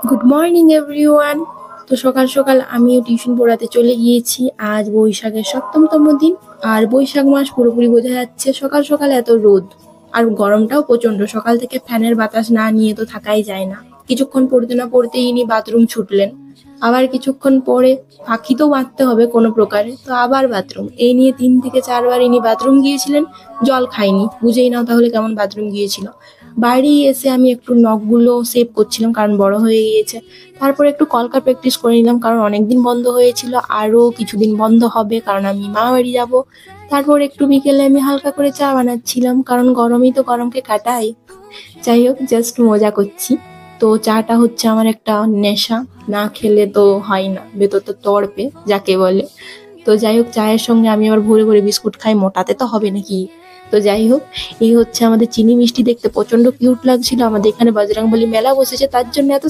Good morning everyone. তো সকাল সকাল আমিও টিউশন পড়াতে চলে গিয়েছি। আজ বৈশাখের সপ্তমতম দিন, আর বৈশাখ মাস পুরোপুরি বোঝা যাচ্ছে। সকাল সকাল এত রোদ, আর গরমটাও প্রচন্ড। সকাল থেকে ফ্যানের বাতাস না নিয়ে তো থাকাই যায় না। কিছুক্ষণ পড়তে না পড়তেই ইনি বাথরুম ছুটলেন, আবার কিছুক্ষণ পরে পাখি তো বাঁধতে হবে কোনো প্রকারে, তো আবার বাথরুম। এই নিয়ে 3 থেকে 4 বার ইনি বাথরুম গিয়েছিলেন। জল খাইনি, বুঝেই নাও তাহলে কেমন বাথরুম গিয়েছিল। বাড়ি এসে আমি একটু নখগুলো সেভ করছিলাম, কারণ বড় হয়ে গিয়েছে। তারপরে একটু কলকা প্র্যাকটিস করে নিলাম, কারণ অনেকদিন বন্ধ হয়েছিল, আরো কিছুদিন বন্ধ হবে, কারণ আমি মামা বাড়ি যাবো। তারপর একটু বিকেলে আমি হালকা করে চা বানাচ্ছিলাম, কারণ গরমই তো গরমকে কাটাই। যাই হোক, জাস্ট মজা করছি। তো চাটা হচ্ছে আমার একটা নেশা, না খেলে তো হয় না, ভেতর তো তড়পে যাকে বলে। তো যাই হোক, চায়ের সঙ্গে আমি আবার ভরে ভরে বিস্কুট খাই, মোটাতে তো হবে নাকি। তো যাই হোক, এই হচ্ছে আমাদের চিনি মিষ্টি। দেখতে প্রচন্ড কিউট লাগছিল। আমাদের এখানে বজরংবলী মেলা বসেছে, তার জন্য এত